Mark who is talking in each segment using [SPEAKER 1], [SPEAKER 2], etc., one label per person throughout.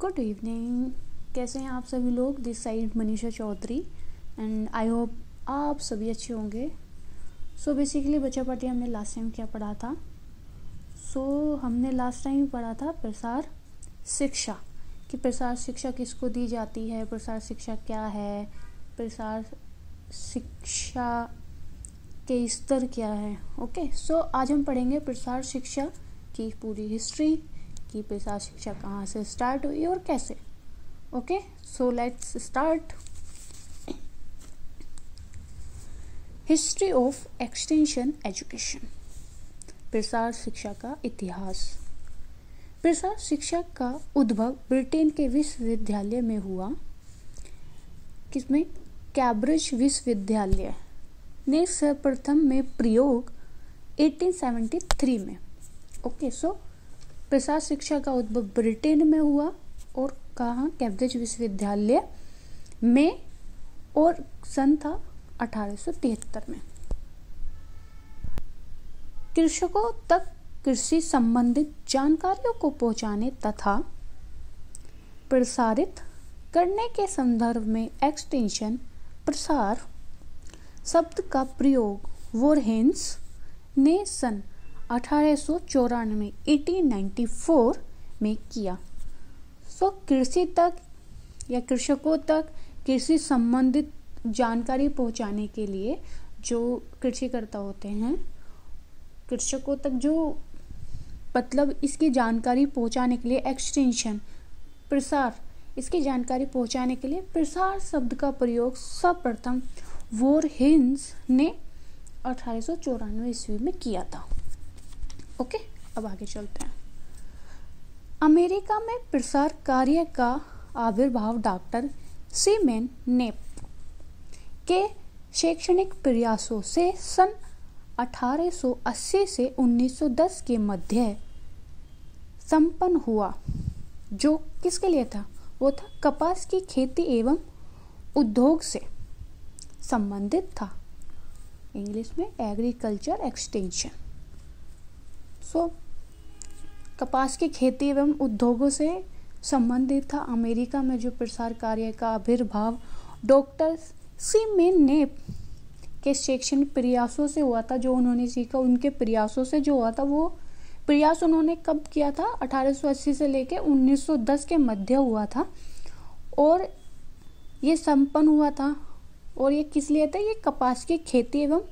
[SPEAKER 1] Good evening. कैसे हैं आप सभी लोग। This side Manisha Chaudhary and I hope आप सभी अच्छे होंगे। सो बेसिकली बच्चा पार्टी हमने लास्ट टाइम क्या पढ़ा था। हमने लास्ट टाइम पढ़ा था प्रसार शिक्षा कि प्रसार शिक्षा किसको दी जाती है, प्रसार शिक्षा क्या है, प्रसार शिक्षा के स्तर क्या है। ओके, सो आज हम पढ़ेंगे प्रसार शिक्षा की पूरी हिस्ट्री कि प्रसार शिक्षा कहाँ से स्टार्ट हुई और कैसे। Okay, so let's start. History of extension education, प्रसार शिक्षा का इतिहास। प्रसार शिक्षा का उद्भव ब्रिटेन के विश्वविद्यालय में हुआ। किसमें? कैम्ब्रिज विश्वविद्यालय ने सर्वप्रथम में प्रयोग 1873 में। ओके, सो प्रसार शिक्षा का उद्भव ब्रिटेन में हुआ और कहाँ? कैम्ब्रिज विश्वविद्यालय में, और सन था 1873 में। कृषकों तक कृषि संबंधित जानकारियों को पहुंचाने तथा प्रसारित करने के संदर्भ में एक्सटेंशन प्रसार शब्द का प्रयोग वोरहेंस ने सन 1894 में किया। कृषि तक या कृषकों तक कृषि संबंधित जानकारी पहुंचाने के लिए जो कृषिकर्ता होते हैं, कृषकों तक जो मतलब इसकी जानकारी पहुंचाने के लिए एक्सटेंशन प्रसार, इसकी जानकारी पहुंचाने के लिए प्रसार शब्द का प्रयोग सर्वप्रथम वोरहेंस ने 1894 ईस्वी में किया था। ओके, अब आगे चलते हैं। अमेरिका में प्रसार कार्य का आविर्भाव डॉक्टर सीमेन नेप के शैक्षणिक प्रयासों से सन 1880 से 1910 के मध्य संपन्न हुआ। जो किसके लिए था? वो था कपास की खेती एवं उद्योग से संबंधित था। इंग्लिश में एग्रीकल्चर एक्सटेंशन। कपास की खेती एवं उद्योगों से संबंधित था। अमेरिका में जो प्रसार कार्य का आविर्भाव डॉक्टर सीमेन नेप के शैक्षणिक प्रयासों से हुआ था, जो उन्होंने सीखा उनके प्रयासों से जो हुआ था, वो प्रयास उन्होंने कब किया था? 1880 से लेकर 1910 के मध्य हुआ था और ये संपन्न हुआ था। और ये किस लिए था? ये कपास की खेती एवं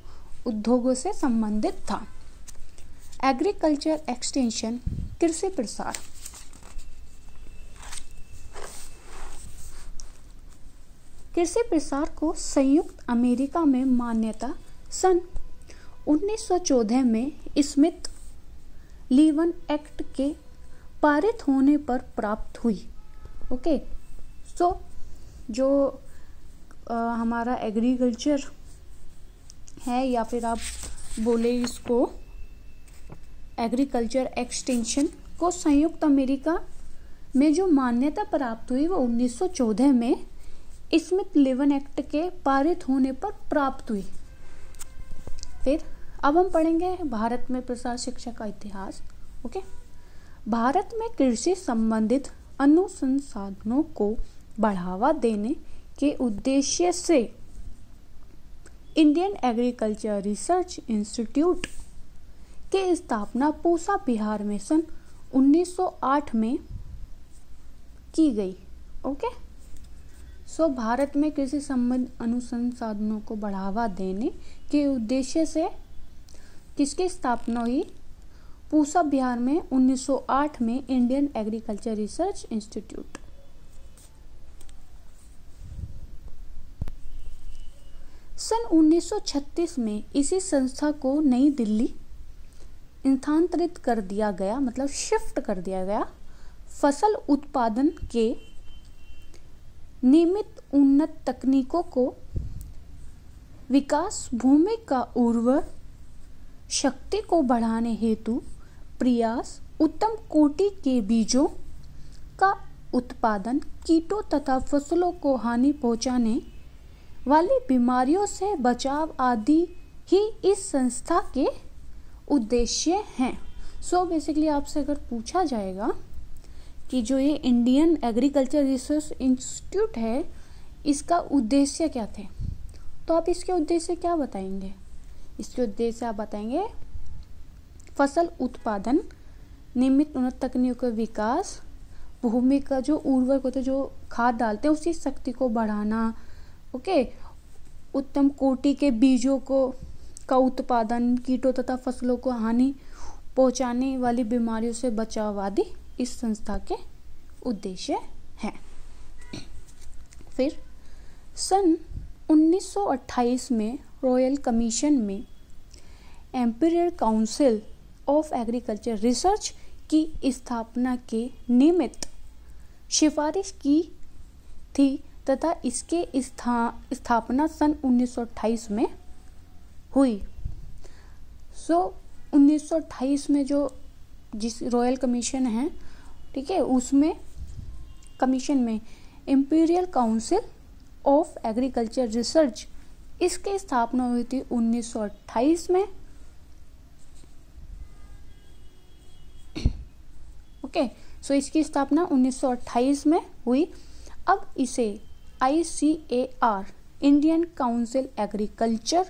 [SPEAKER 1] उद्योगों से संबंधित था। एग्रीकल्चर एक्सटेंशन कृषि प्रसार। कृषि प्रसार को संयुक्त अमेरिका में मान्यता सन 1914 में स्मिथ लीवन एक्ट के पारित होने पर प्राप्त हुई। ओके, सो जो हमारा एग्रीकल्चर है, या फिर आप बोले इसको एग्रीकल्चर एक्सटेंशन को संयुक्त अमेरिका में जो मान्यता प्राप्त हुई वो 1914 में स्मिथ लीवन एक्ट के पारित होने पर प्राप्त हुई। फिर अब हम पढ़ेंगे भारत में प्रसार शिक्षा का इतिहास। ओके, भारत में कृषि संबंधित अनुसंधानों को बढ़ावा देने के उद्देश्य से इंडियन एग्रीकल्चर रिसर्च इंस्टीट्यूट की स्थापना पूसा बिहार में सन 1908 में की गई। ओके, सो भारत में कृषि संबंधी अनुसंधानों को बढ़ावा देने के उद्देश्य से किसकी स्थापना हुई? पूसा बिहार में 1908 में इंडियन एग्रीकल्चर रिसर्च इंस्टीट्यूट। सन 1936 में इसी संस्था को नई दिल्ली स्थानांतरित कर दिया गया, मतलब शिफ्ट कर दिया गया। फसल उत्पादन के निमित्त उन्नत तकनीकों को विकास, भूमि का उर्वर शक्ति को बढ़ाने हेतु प्रयास, उत्तम कोटि के बीजों का उत्पादन, कीटों तथा फसलों को हानि पहुंचाने वाली बीमारियों से बचाव आदि ही इस संस्था के उद्देश्य हैं। बेसिकली आपसे अगर पूछा जाएगा कि जो ये इंडियन एग्रीकल्चर रिसर्च इंस्टीट्यूट है, इसका उद्देश्य क्या थे। तो आप इसके उद्देश्य क्या बताएंगे? इसके उद्देश्य आप बताएंगे फसल उत्पादन, नियमित उन्नत तकनीकों का विकास, भूमि का जो उर्वरक होते जो खाद डालते हैं उसकी शक्ति को बढ़ाना, ओके, उत्तम कोटि के बीजों का उत्पादन, कीटों तथा फसलों को हानि पहुंचाने वाली बीमारियों से बचाव आदि इस संस्था के उद्देश्य हैं। फिर सन 1928 में रॉयल कमीशन में Amperian council of agriculture research की स्थापना के निमित्त सिफारिश की थी तथा इसके स्थापना सन 1928 में हुई। 1928 में जो जिस रॉयल कमीशन है, ठीक है, उसमें कमीशन में Amperian council of agriculture research, इसकी स्थापना हुई थी 1928 में। ओके, सो इसकी स्थापना 1928 में हुई। अब इसे ICAR, Indian council agriculture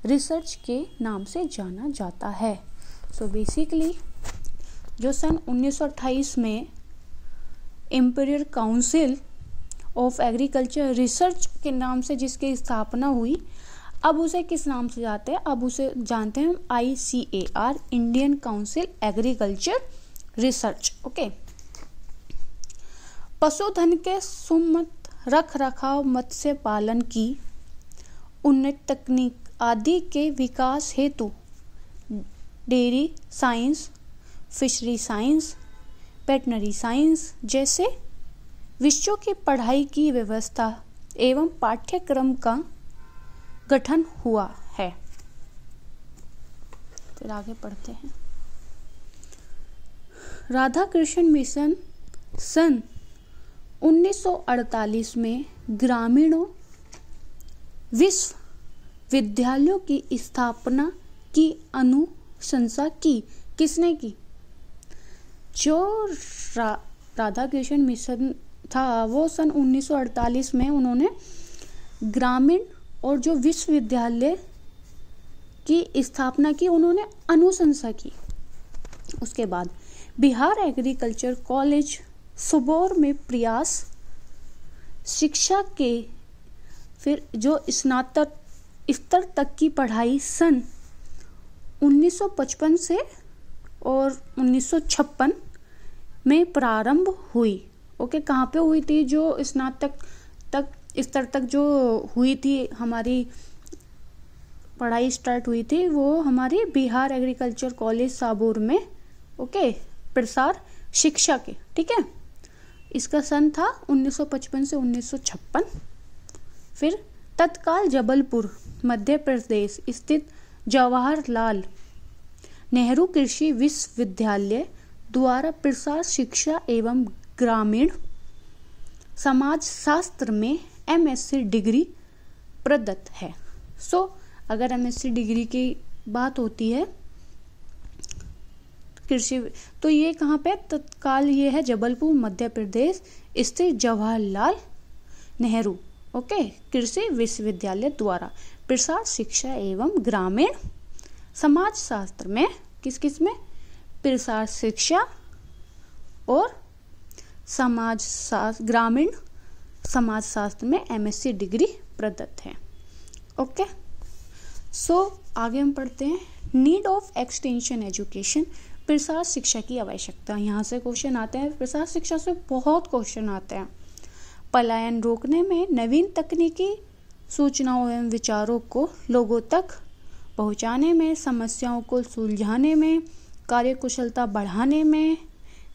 [SPEAKER 1] research के नाम से जाना जाता है। सो बेसिकली जो सन 1928 में Amperian council of agriculture research के नाम से जिसकी स्थापना हुई, अब उसे किस नाम से जानते हैं? अब उसे जानते हैं हम ICAR, Indian council agriculture research. Okay, पशुधन के सुमत रख रखाव, मत्स्य पालन की उन्नत तकनीक आदि के विकास हेतु dairy science, fishery science, veterinary science जैसे विषयों की पढ़ाई की व्यवस्था एवं पाठ्यक्रम का गठन हुआ है। फिर आगे पढ़ते हैं। राधा कृष्ण मिशन सन 1948 में ग्रामीणों विश्वविद्यालयों की स्थापना की अनुशंसा की। किसने की? जो राधा कृष्ण मिशन था वो सन 1948 में उन्होंने ग्रामीण और जो विश्वविद्यालय की स्थापना की, उन्होंने अनुशंसा की। उसके बाद बिहार एग्रीकल्चर कॉलेज सबौर में प्रयास शिक्षा के फिर जो स्नातक स्तर तक की पढ़ाई सन 1955 से और 1956 में प्रारंभ हुई। ओके, कहाँ पे हुई थी? जो स्नातक तक स्तर तक जो हुई थी हमारी पढ़ाई स्टार्ट हुई थी, वो हमारी बिहार एग्रीकल्चर कॉलेज साबौर में, ओके, प्रसार शिक्षा के, ठीक है। इसका सन था 1955 से 1956। फिर तत्काल जबलपुर मध्य प्रदेश स्थित जवाहरलाल नेहरू कृषि विश्वविद्यालय द्वारा प्रसार शिक्षा एवं ग्रामीण समाज शास्त्र में MSc डिग्री प्रदत्त है। अगर MSc डिग्री की बात होती है कृषि, तो ये कहाँ पे? तत्काल ये है जबलपुर मध्य प्रदेश स्थित जवाहरलाल नेहरू, ओके, कृषि विश्वविद्यालय द्वारा प्रसार शिक्षा एवं ग्रामीण समाज शास्त्र में किस में? प्रसार शिक्षा और ग्रामीण समाज शास्त्र में MSc डिग्री प्रदत्त है। ओके, आगे हम पढ़ते हैं नीड ऑफ एक्सटेंशन एजुकेशन, प्रसार शिक्षा की आवश्यकता। यहाँ से क्वेश्चन आते हैं, प्रसार शिक्षा से बहुत क्वेश्चन आते हैं। पलायन रोकने में, नवीन तकनीकी सूचनाओं एवं विचारों को लोगों तक पहुँचाने में, समस्याओं को सुलझाने में, कार्यकुशलता बढ़ाने में,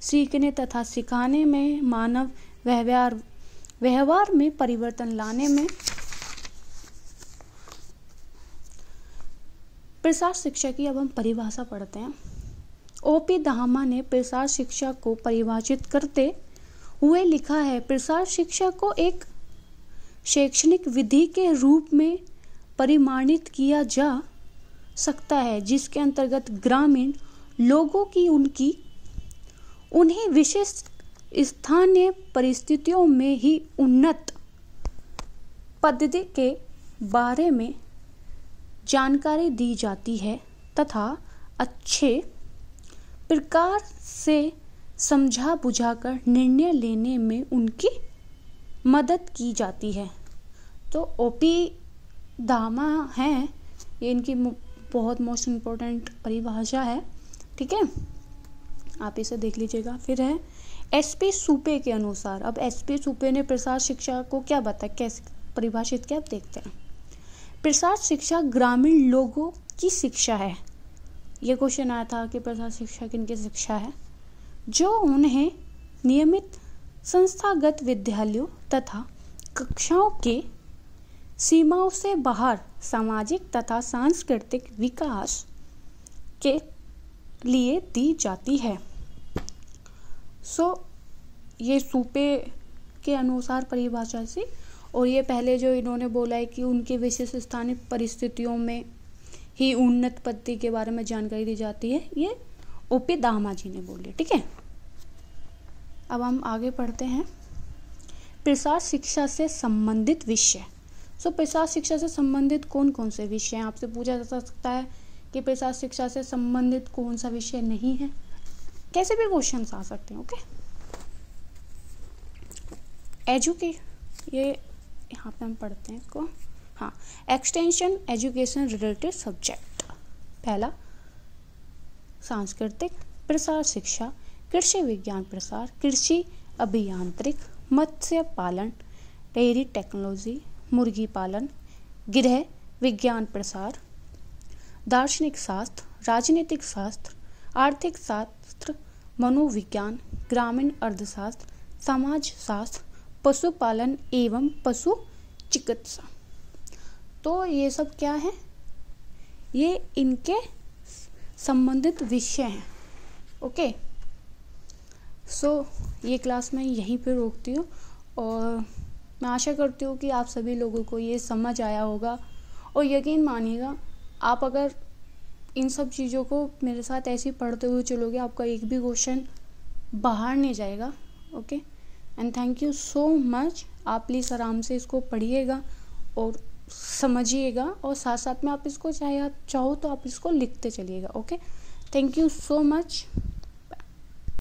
[SPEAKER 1] सीखने तथा सिखाने में, मानव व्यवहार में परिवर्तन लाने में प्रसार शिक्षा की अब हम परिभाषा पढ़ते हैं। OP दाहमा ने प्रसार शिक्षा को परिभाषित करते हुए लिखा है, प्रसार शिक्षा को एक शैक्षणिक विधि के रूप में परिमाणित किया जा सकता है जिसके अंतर्गत ग्रामीण लोगों की उन्हें विशिष्ट स्थानीय परिस्थितियों में ही उन्नत पद्धति के बारे में जानकारी दी जाती है तथा अच्छे प्रकार से समझा बुझाकर निर्णय लेने में उनकी मदद की जाती है। तो ओपी दामा हैं, ये इनकी बहुत मोस्ट इम्पोर्टेंट परिभाषा है, ठीक है, आप इसे देख लीजिएगा। फिर है एसपी सुपे के अनुसार। अब एसपी सुपे ने प्रसार शिक्षा को क्या बताया, कैसे परिभाषित किया, आप देखते हैं। प्रसार शिक्षा ग्रामीण लोगों की शिक्षा है। ये क्वेश्चन आया था कि प्रसार शिक्षा किनकी शिक्षा है, जो उन्हें नियमित संस्थागत विद्यालयों तथा कक्षाओं के सीमाओं से बाहर सामाजिक तथा सांस्कृतिक विकास के लिए दी जाती है। ये सुपे के अनुसार परिभाषा से, और ये पहले जो इन्होंने बोला है कि उनकी विशेष स्थानीय परिस्थितियों में ही उन्नत पद्धति के बारे में जानकारी दी जाती है, ये ओपी दामा जी ने बोली, ठीक है। अब हम आगे पढ़ते हैं प्रसार शिक्षा से संबंधित विषय। प्रसार शिक्षा से संबंधित कौन कौन से विषय हैं, आपसे पूछा जा सकता है कि प्रसार शिक्षा से संबंधित कौन सा विषय नहीं है, कैसे भी क्वेश्चंस आ सकते हैं, ओके। ये यहाँ पे हम पढ़ते हैं इसको, हाँ, एक्सटेंशन एजुकेशन रिलेटेड सब्जेक्ट। पहला सांस्कृतिक प्रसार शिक्षा, कृषि विज्ञान प्रसार, कृषि अभियांत्रिक, मत्स्य पालन, डेयरी टेक्नोलॉजी, मुर्गी पालन, गृह विज्ञान प्रसार, दार्शनिक शास्त्र, राजनीतिक शास्त्र, आर्थिक शास्त्र, मनोविज्ञान, ग्रामीण अर्थशास्त्र, समाज शास्त्र, पशुपालन एवं पशु चिकित्सा। तो ये सब क्या है, ये इनके संबंधित विषय हैं, ओके। ये क्लास मैं यहीं पे रोकती हूँ और मैं आशा करती हूँ कि आप सभी लोगों को ये समझ आया होगा। और यकीन मानिएगा, आप अगर इन सब चीज़ों को मेरे साथ ऐसे ही पढ़ते हुए चलोगे, आपका एक भी क्वेश्चन बाहर नहीं जाएगा, okay. And thank you so much. आप प्लीज़ आराम से इसको पढ़िएगा और समझिएगा, और साथ साथ में आप इसको चाहो तो आप इसको लिखते चलिएगा, okay. Thank you so much.